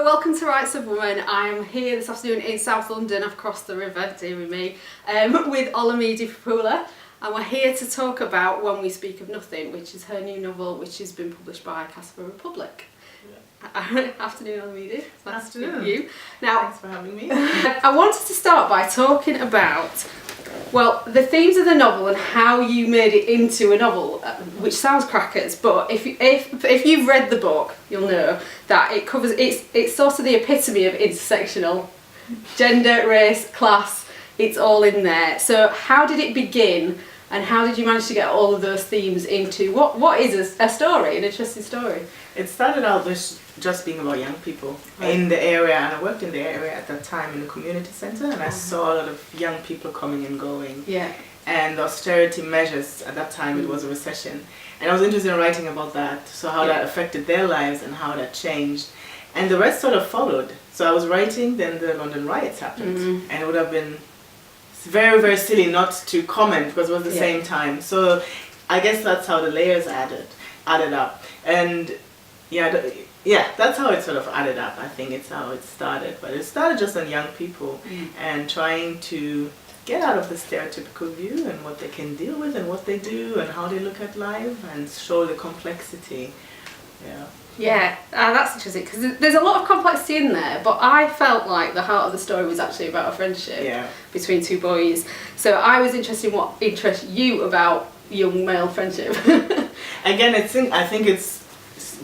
welcome to Rights of Women. I'm here this afternoon in South London. I've crossed the river, dearie me, with Olumide Popoola, and we're here to talk about When We Speak of Nothing, which is her new novel, which has been published by Casper Republic. Yeah. Afternoon, Olumide. Nice to meet you. Now, thanks for having me. I wanted to start by talking about, well, the themes of the novel and how you made it into a novel, which sounds crackers, but if you've read the book, you'll know that it covers, it's sort of the epitome of intersectional gender, race, class, it's all in there. So how did it begin, and how did you manage to get all of those themes into what is a story, an interesting story? It started out with just being about young people in the area, and I worked in the area at that time in the community centre, and I saw a lot of young people coming and going. Yeah. And the austerity measures, at that time it was a recession, and I was interested in writing about that, so how that affected their lives and how that changed, and the rest sort of followed. So I was writing, then the London riots happened, and it would have been very, very silly not to comment because it was the same time. So I guess that's how the layers added up, and that's how it sort of added up. I think it's how it started, but it started just on young people and trying to get out of the stereotypical view and what they can deal with and what they do and how they look at life and show the complexity. Yeah, that's interesting because there's a lot of complexity in there, but I felt like the heart of the story was actually about a friendship between two boys. So I was interested in what interests you about young male friendship. Again, I think it's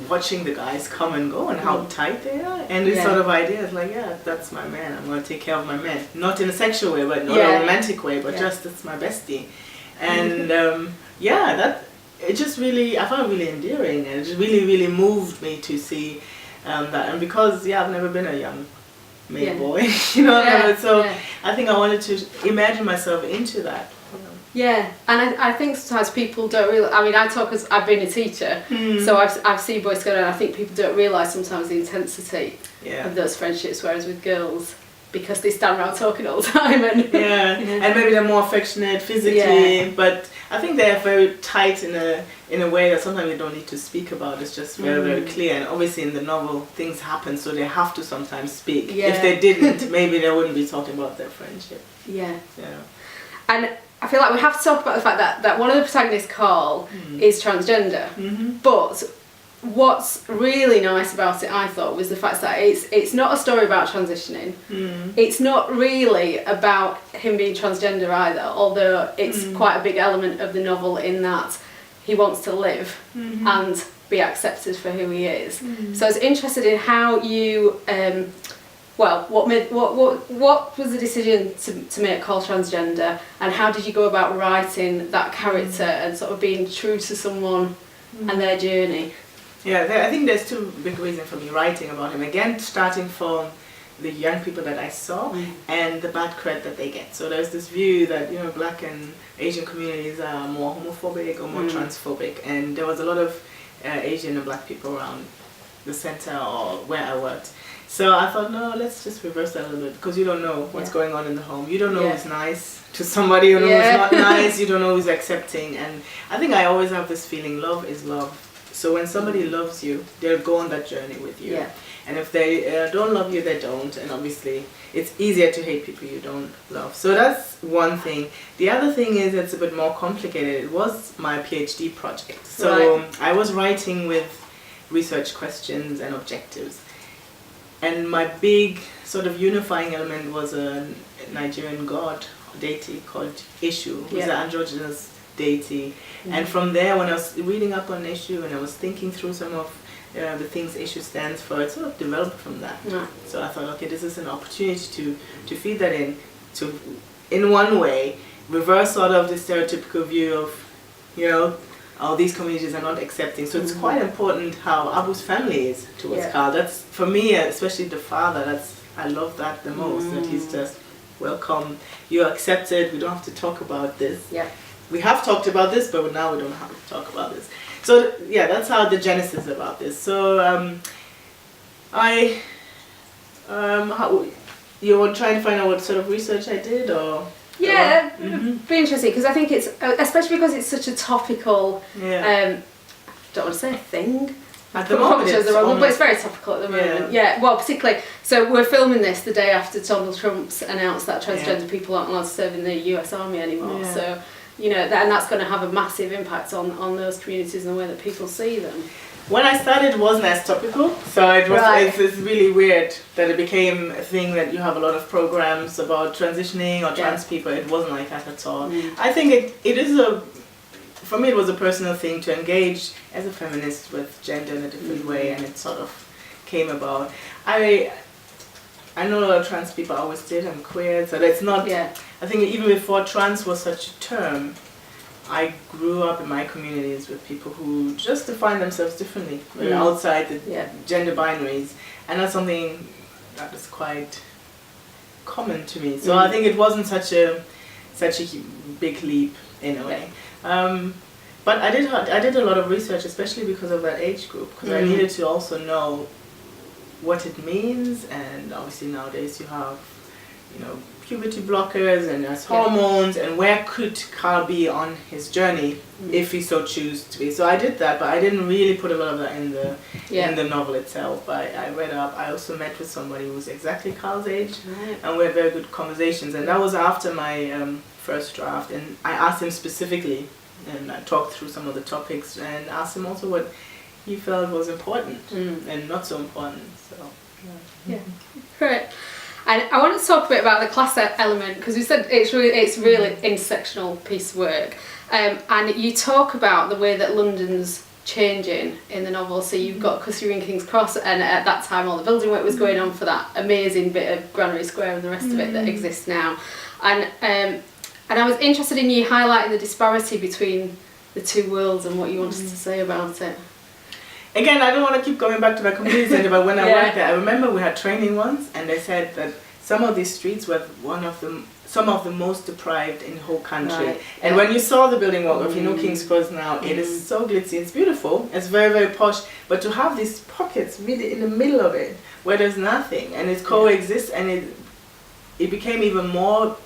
watching the guys come and go and how tight they are, and this sort of idea is like, that's my man, I'm going to take care of my man, not in a sexual way, but not a romantic way, but just it's my bestie. And that it just really, I found it really endearing, and it just really, really moved me to see that. And because I've never been a young male boy, I think I wanted to imagine myself into that. Yeah, and I think sometimes people don't realise, I mean, I talk as I've been a teacher, so I've seen boys go, and I think people don't realise sometimes the intensity of those friendships, whereas with girls, because they stand around talking all the time and and maybe they're more affectionate physically, but I think they're very tight in a way that sometimes they don't need to speak about. It's just very, very clear, and obviously in the novel things happen, so they have to sometimes speak. If they didn't, maybe they wouldn't be talking about their friendship. And I feel like we have to talk about the fact that one of the protagonists, Karl, is transgender. But what's really nice about it, I thought, was the fact that it's not a story about transitioning. It's not really about him being transgender either, although it's quite a big element of the novel in that he wants to live and be accepted for who he is. So I was interested in how you what was the decision to make Karl transgender, and how did you go about writing that character and sort of being true to someone and their journey? I think there's two big reasons for me writing about him. Again, starting from the young people that I saw and the bad cred that they get. So there's this view that Black and Asian communities are more homophobic or more transphobic, and there was a lot of Asian and Black people around the center or where I worked. So I thought, no, let's just reverse that a little bit, because you don't know what's going on in the home. You don't know who's nice to somebody, you don't know who's not nice, you don't know who's accepting. And I think I always have this feeling, love is love. So when somebody loves you, they'll go on that journey with you. And if they don't love you, they don't. And obviously, it's easier to hate people you don't love. So that's one thing. The other thing is it's a bit more complicated. It was my PhD project. So I was writing with research questions and objectives. And my big sort of unifying element was a Nigerian god deity called Ishu, who's an androgynous deity. And from there, when I was reading up on Ishu and I was thinking through some of the things Ishu stands for, it sort of developed from that. So I thought, okay, this is an opportunity to feed that in, to, in one way, reverse sort of the stereotypical view of, these communities are not accepting. So it's quite important how Abu's family is towards Karl. That's, for me, especially the father, I love that the most, that he's just, welcome, you're accepted, we don't have to talk about this. We have talked about this, but now we don't have to talk about this. So that's how the genesis about this. So you were trying to find out what sort of research I did, or? It'd be interesting, because I think it's, especially because it's such a topical, don't want to say thing, At the moment, but it's very topical at the moment. Yeah. Well, particularly, so we're filming this the day after Donald Trump's announced that transgender people aren't allowed to serve in the US Army anymore. Yeah. So, you know, and that's going to have a massive impact on those communities and the way that people see them. When I started, it wasn't as topical, so it's really weird that it became a thing that you have a lot of programs about transitioning or trans people. It wasn't like that at all. I think it is for me, it was a personal thing to engage as a feminist with gender in a different way, and it sort of came about. I know a lot of trans people always did. I'm queer, so that's not. Yeah. I think even before trans was such a term, I grew up in my communities with people who just define themselves differently, outside the gender binaries, and that's something that is quite common to me. So I think it wasn't such a big leap in a way. But I did a lot of research, especially because of that age group, because I needed to also know what it means. And obviously nowadays you have, you know, puberty blockers and there's hormones, and where could Karl be on his journey if he so chooses to be. So I did that, but I didn't really put a lot of that in the novel itself. I read up. I also met with somebody who was exactly Karl's age, and we had very good conversations. And that was after my first draft, and I asked him specifically, and I talked through some of the topics and asked him also what he felt was important and not so important. So great. And I want to talk a bit about the class element, because you said it's really intersectional piece of work, and you talk about the way that London's changing in the novel. So you've got, because you're in King's Cross, and at that time all the building work was going on for that amazing bit of Granary Square and the rest of it that exists now, and I was interested in you highlighting the disparity between the two worlds and what you wanted to say about it. Again, I don't want to keep going back to the community centre, but when I worked there, I remember we had training once, and they said that some of these streets were some of the most deprived in the whole country. Right. And when you saw the building walk, if you know King's Cross now, it is so glitzy, it's beautiful, it's very, very posh, but to have these pockets really in the middle of it, where there's nothing, and it coexists, and it became even more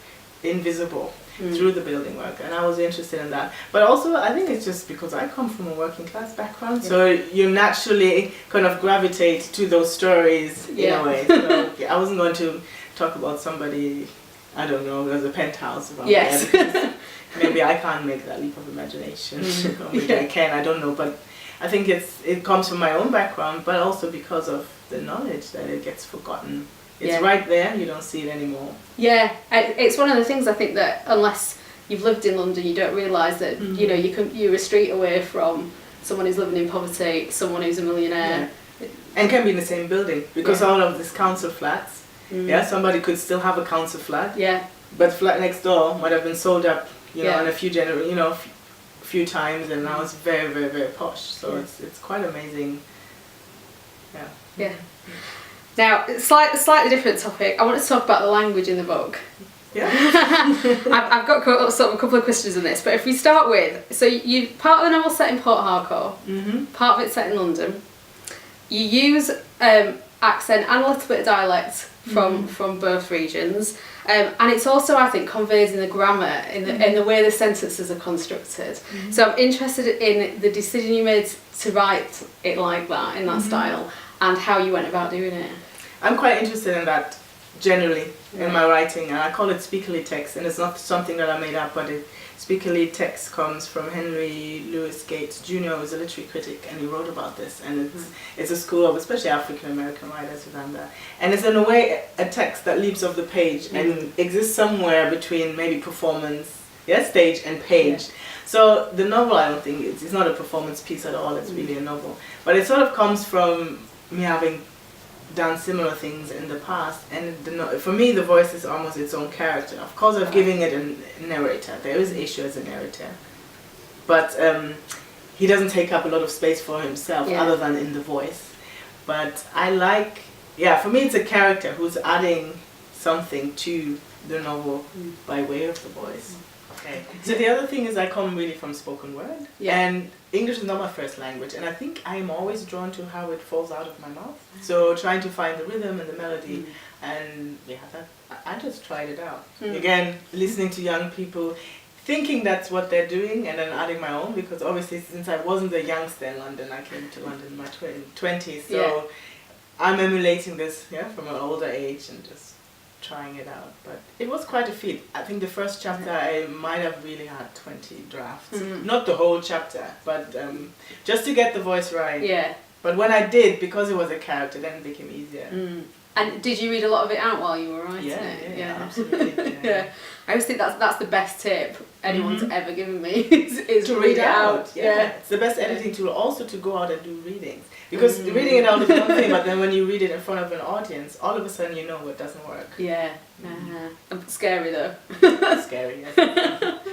invisible through the building work, and I was interested in that. But also I think it's just because I come from a working class background, so you naturally kind of gravitate to those stories in a way. So I wasn't going to talk about somebody, I don't know, there's a penthouse around there, because maybe I can't make that leap of imagination, or maybe I can, I don't know, but I think it comes from my own background, but also because of the knowledge that it gets forgotten. It's right there, you don't see it anymore. Yeah, it's one of the things I think that unless you've lived in London, you don't realise that you know you're a street away from someone who's living in poverty, someone who's a millionaire, and can be in the same building, because all of these council flats, somebody could still have a council flat, but the flat next door might have been sold up, you know, in a few times, and now it's very, very, very posh. So it's quite amazing. Yeah. Now, slightly different topic. I want to talk about the language in the book. Yeah. I've got sort of a couple of questions on this, but if we start with, so you part of the novel set in Port Harcourt, part of it set in London. You use accent and a little bit of dialect from both regions, and it's also, I think, conveyed in the grammar, in the way the sentences are constructed. So I'm interested in the decision you made to write it like that, in that style, and how you went about doing it. I'm quite interested in that generally in my writing, and I call it speakerly text, and it's not something that I made up, but speakerly text comes from Henry Louis Gates Jr., who was a literary critic, and he wrote about this, and it's a school of especially African American writers who've done that, and it's in a way a text that leaps off the page and exists somewhere between maybe performance, stage and page. So the novel, I don't think it's not a performance piece at all, it's really a novel, but it sort of comes from me having done similar things in the past, and for me the voice is almost its own character. Of course, I'm giving it a narrator. There is issue as a narrator, but he doesn't take up a lot of space for himself other than in the voice. But I like, for me it's a character who's adding something to the novel by way of the voice. Okay. So the other thing is I come really from spoken word, and English is not my first language, and I think I'm always drawn to how it falls out of my mouth. So trying to find the rhythm and the melody, and I just tried it out. Again, listening to young people, thinking that's what they're doing and then adding my own, because obviously since I wasn't a youngster in London, I came to London in my 20s, so I'm emulating this from an older age and just trying it out. But it was quite a feat. I think the first chapter I might have really had 20 drafts. Not the whole chapter, but just to get the voice right. Yeah. But when I did, because it was a character, then it became easier. And did you read a lot of it out while you were writing it? Yeah, absolutely. Yeah. I always think that's the best tip anyone's ever given me is to read it out. Yeah. It's the best editing tool, also to go out and do readings. Because reading it out is one thing, but then when you read it in front of an audience, all of a sudden you know what doesn't work. Yeah. Scary though. Scary, yes.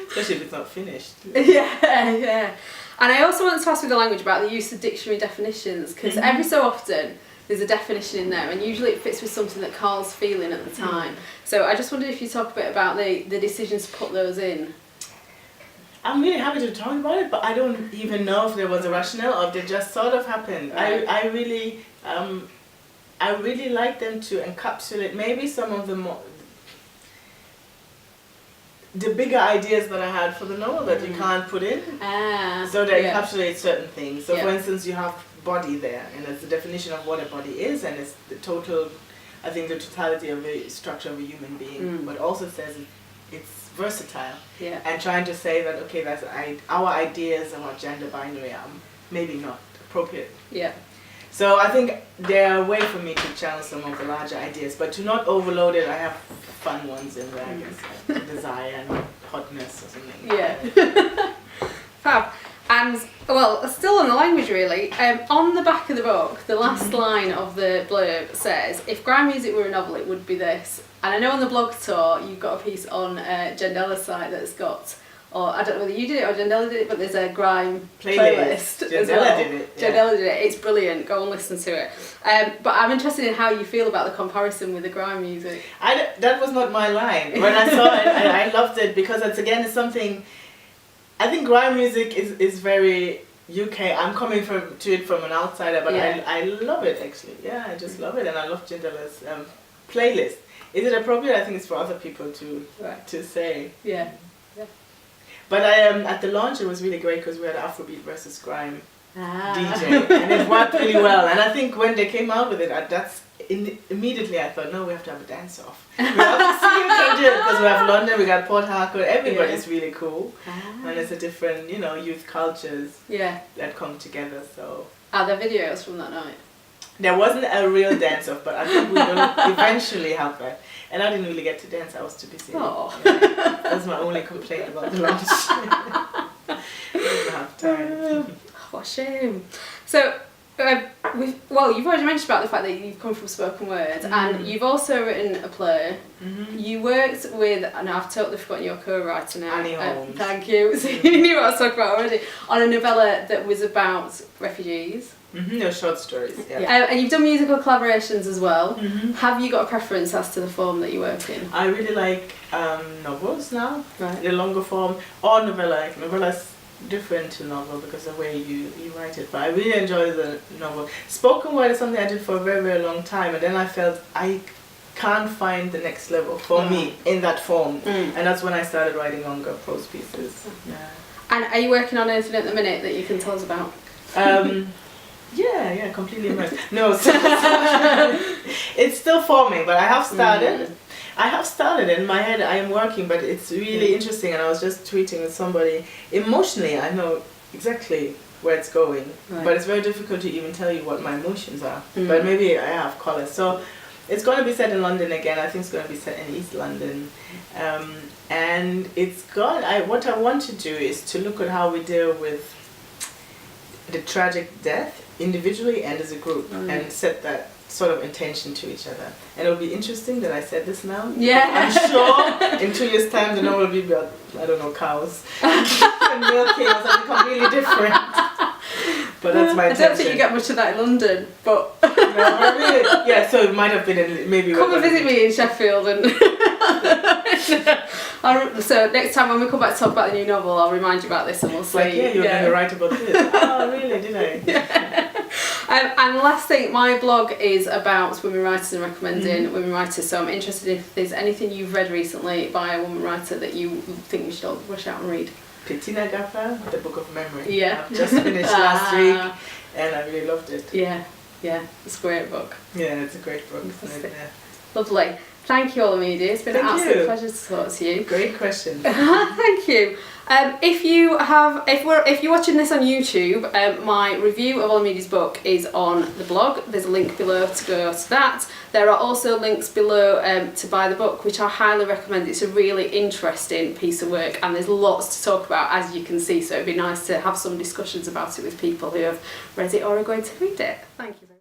Especially if it's not finished. Yeah. And I also want to ask with the language about the use of dictionary definitions, because every so often there's a definition in there, and usually it fits with something that Karl's feeling at the time. So I just wondered if you talk a bit about the decisions to put those in. I'm really happy to talk about it, but I don't even know if there was a rationale or if they just sort of happened. Right. I really like them to encapsulate maybe some of the bigger ideas that I had for the novel that you can't put in. So they encapsulate certain things. So for instance, you have body there, and it's the definition of what a body is, and it's the total, I think, the totality of the structure of a human being. But also says it's versatile. And trying to say that, okay, that's our ideas about gender binary are maybe not appropriate. So I think they're a way for me to channel some of the larger ideas, but to not overload it. I have fun ones in there, I guess, like desire and hotness or something. Fab. And, well, still on the language really, on the back of the book, the last line of the blurb says, if grime music were a novel, it would be this. And I know on the blog tour, you've got a piece on Jendella's site that's got, or I don't know whether you did it or Jendella did it, but there's a grime playlist as well. Did it. Jendella did it. It's brilliant. Go and listen to it. But I'm interested in how you feel about the comparison with the grime music. That was not my line. When I saw it, I loved it because it's something. I think grime music is very UK. I'm coming to it from an outsider, but I love it actually. Yeah, I just love it, and I love Jendella's playlist. Is it appropriate? I think it's for other people to say. Yeah. But at the launch it was really great because we had Afrobeat versus grime DJ, and it worked really well. And I think when they came out with it, immediately I thought, no, we have to have a dance off. We have to see who can do it, because we have London, we got Port Harcourt, everybody's really cool, and it's a different, youth cultures that come together. So are there videos from that night? There wasn't a real dance off, but I think we will eventually have that. And I didn't really get to dance, I was too busy. That's my only complaint about the launch. I didn't have time. What a shame. So, you've already mentioned about the fact that you've come from spoken word, and you've also written a play. You worked with, and I've totally forgotten your co-writer now. Annie Holmes. Thank you. So you knew what I was talking about already. On a novella that was about refugees. No, short stories. And you've done musical collaborations as well. Have you got a preference as to the form that you work in? I really like novels now, the longer form, or novella. Novella's different to novel because of the way you write it, but I really enjoy the novel. Spoken word is something I did for a very, very long time, and then I felt I can't find the next level for me in that form, and that's when I started writing longer prose pieces. And are you working on anything at the minute that you can tell us about? Yeah, completely immersed. No, so it's still forming, but I have started. I have started in my head. I am working, but it's really interesting. And I was just tweeting with somebody. Emotionally, I know exactly where it's going, but it's very difficult to even tell you what my emotions are. But maybe I have colors. So it's going to be set in London again. I think it's going to be set in East London, and what I want to do is to look at how we deal with the tragic death individually and as a group, and set that sort of intention to each other. And it'll be interesting that I said this now. I'm sure in 2 years' time the novel will be about, I don't know, cows and milking or something completely different. But that's my intention. I don't think you get much of that in London, but so it might have been maybe. Come and visit me in Sheffield, and so next time when we come back to talk about the new novel, I'll remind you about this, and we'll see. You're going to write about this. Oh, really? Did I? And the last thing, my blog is about women writers and recommending women writers, so I'm interested if there's anything you've read recently by a woman writer that you think we should all rush out and read. Petina Gaffa, The Book of Memory. Yeah. I've just finished last week and I really loved it. Yeah, it's a great book. Yeah, it's a great book. Yeah. Lovely. Thank you, Olumide. It's been an absolute pleasure to talk to you. Great question. Thank you. If you're watching this on YouTube, my review of Olumide's book is on the blog. There's a link below to go to that. There are also links below to buy the book, which I highly recommend. It's a really interesting piece of work, and there's lots to talk about, as you can see. So it'd be nice to have some discussions about it with people who have read it or are going to read it. Thank you.